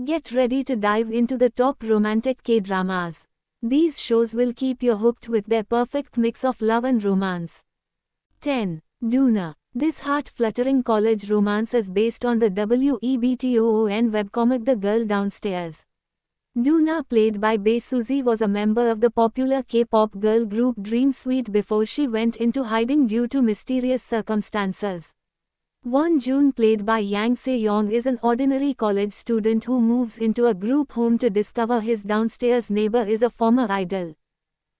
Get ready to dive into the top romantic K-dramas. These shows will keep you hooked with their perfect mix of love and romance. 10. Duna. This heart-fluttering college romance is based on the WEBTOON webcomic The Girl Downstairs. Duna, played by Bae Suzy, was a member of the popular K-pop girl group Dream Suite before she went into hiding due to mysterious circumstances. Won Jun, played by Yang Se-young, is an ordinary college student who moves into a group home to discover his downstairs neighbor is a former idol.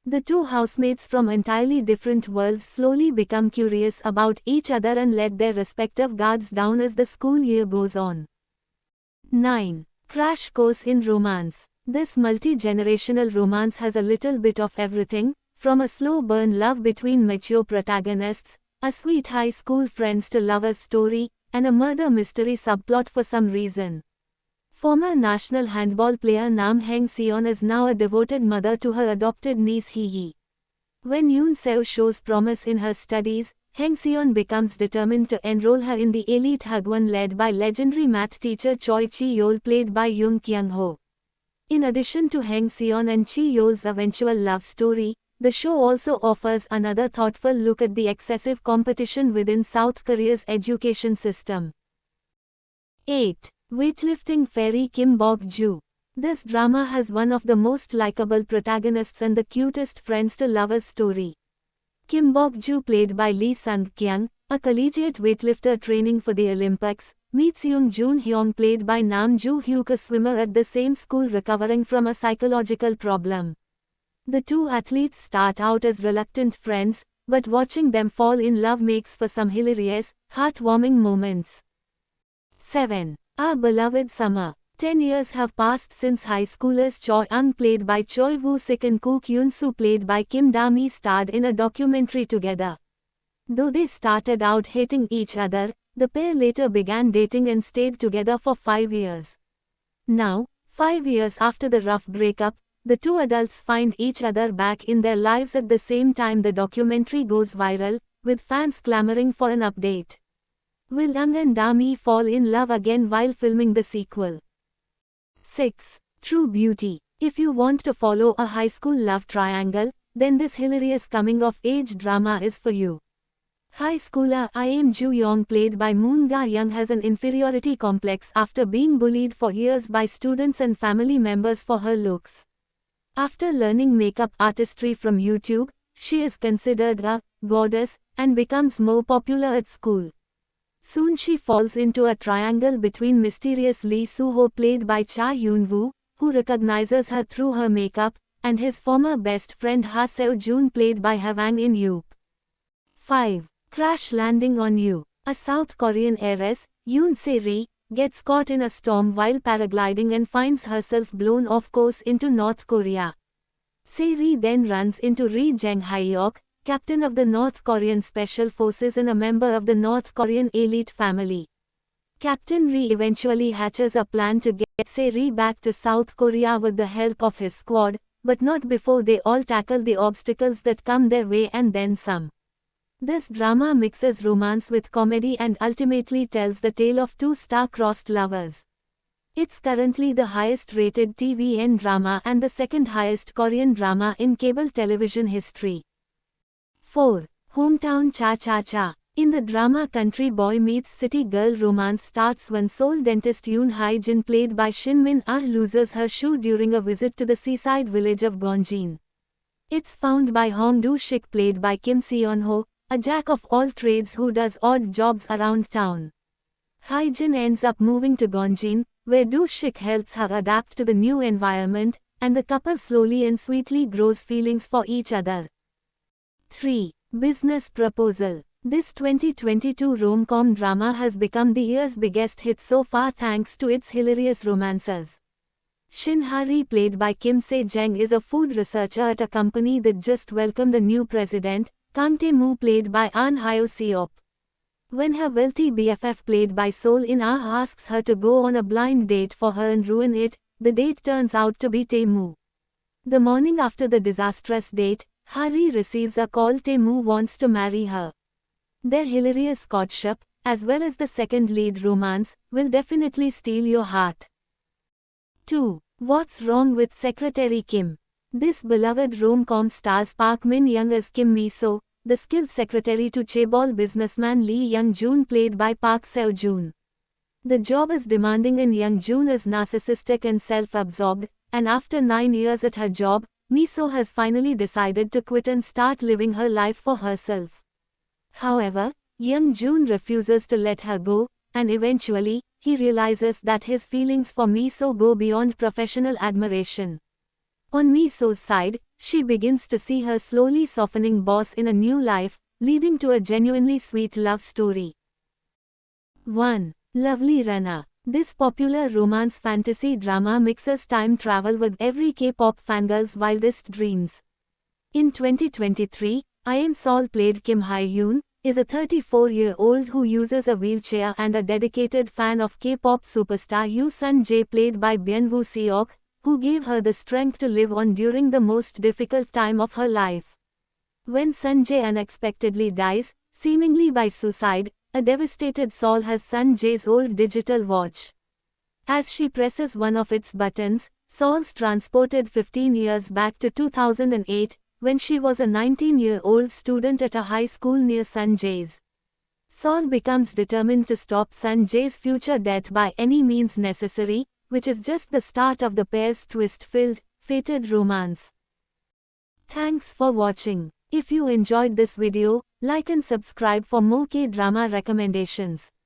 The two housemates from entirely different worlds slowly become curious about each other and let their respective guards down as the school year goes on. 9. Crash Course in Romance. This multi-generational romance has a little bit of everything, from a slow burn love between mature protagonists, a sweet high school friends to lovers story, and a murder mystery subplot for some reason. Former national handball player Nam Heng-seon is now a devoted mother to her adopted niece Hee-hee. When Yoon Seo shows promise in her studies, Heng-seon becomes determined to enroll her in the elite Hagwon led by legendary math teacher Choi Chi-yeol, played by Yoon Kyung-ho. In addition to Heng-seon and Chi-yeol's eventual love story, the show also offers another thoughtful look at the excessive competition within South Korea's education system. 8. Weightlifting Fairy Kim Bok-joo. This drama has one of the most likable protagonists and the cutest friends to lovers story. Kim Bok-joo, played by Lee Sung-kyung, a collegiate weightlifter training for the Olympics, meets Yoon Jun-hyun, played by Nam Joo-hyuk, a swimmer at the same school recovering from a psychological problem. The two athletes start out as reluctant friends, but watching them fall in love makes for some hilarious, heartwarming moments. 7. Our Beloved Summer. 10 years have passed since high schoolers Choi Eun, played by Choi Woo-sik, and Kook Yoon-soo, played by Kim Da-mi, starred in a documentary together. Though they started out hating each other, the pair later began dating and stayed together for 5 years. Now, 5 years after the rough breakup, the two adults find each other back in their lives at the same time the documentary goes viral, with fans clamoring for an update. Will Young and Da-mi fall in love again while filming the sequel? 6. True Beauty. If you want to follow a high school love triangle, then this hilarious coming-of-age drama is for you. High schooler Im Joo-young, played by Moon Ga-young, has an inferiority complex after being bullied for years by students and family members for her looks. After learning makeup artistry from YouTube, she is considered a goddess and becomes more popular at school. Soon she falls into a triangle between mysterious Lee Soo-ho, played by Cha Yoon-woo, who recognizes her through her makeup, and his former best friend Ha Seo-joon, played by Hwang In-yoop. 5. Crash Landing on You. A South Korean heiress, Yoon Se-ri, gets caught in a storm while paragliding and finds herself blown off course into North Korea. Se-ri then runs into Ri Jang-hyok, captain of the North Korean Special Forces and a member of the North Korean elite family. Captain Ri eventually hatches a plan to get Se-ri back to South Korea with the help of his squad, but not before they all tackle the obstacles that come their way and then some. This drama mixes romance with comedy and ultimately tells the tale of two star-crossed lovers. It's currently the highest-rated TVN drama and the second highest Korean drama in cable television history. 4. Hometown Cha-Cha-Cha. In the drama, country boy meets city girl romance starts when Seoul dentist Yoon Hae-jin, played by Shin Min-ah, loses her shoe during a visit to the seaside village of Gongjin. It's found by Hong Do-shik, played by Kim Seon-ho, a jack of all trades who does odd jobs around town. Hae-jin ends up moving to Gongjin, where Do-shik helps her adapt to the new environment, and the couple slowly and sweetly grows feelings for each other. 3. Business Proposal. This 2022 rom-com drama has become the year's biggest hit so far thanks to its hilarious romances. Shin Ha-ri, played by Kim Se-jang, is a food researcher at a company that just welcomed a new president, Kang Tae-moo, played by Ahn Hyo-seop. When her wealthy BFF, played by Sol In-ah, asks her to go on a blind date for her and ruin it, the date turns out to be Tae-moo. The morning after the disastrous date, Ha-ri receives a call Tae-moo wants to marry her. Their hilarious courtship, as well as the second lead romance, will definitely steal your heart. 2. What's Wrong with Secretary Kim? This beloved rom-com stars Park Min-young as Kim Mi-so, the skilled secretary to chaebol businessman Lee Young-joon played by Park Seo-joon. The job is demanding and Young-joon is narcissistic and self-absorbed, and after 9 years at her job, Mi-so has finally decided to quit and start living her life for herself. However, Young-joon refuses to let her go, and eventually, he realizes that his feelings for Mi-so go beyond professional admiration. On Mi-so's side, she begins to see her slowly softening boss in a new life, leading to a genuinely sweet love story. 1. Lovely Rana. This popular romance fantasy drama mixes time travel with every K-pop fangirl's wildest dreams. In 2023, I Am Sol played Kim Hae-yoon, is a 34-year-old who uses a wheelchair and a dedicated fan of K-pop superstar Yoo Sun-jae played by Byung-woo Seok, who gave her the strength to live on during the most difficult time of her life. When Sun-jae unexpectedly dies, seemingly by suicide, a devastated Sol has Sun-jae's old digital watch. As she presses one of its buttons, Sol's transported 15 years back to 2008, when she was a 19-year-old student at a high school near Sun-jae's. Sol becomes determined to stop Sun-jae's future death by any means necessary, which is just the start of the pair's twist-filled, fated romance. Thanks for watching. If you enjoyed this video, like and subscribe for more K-drama recommendations.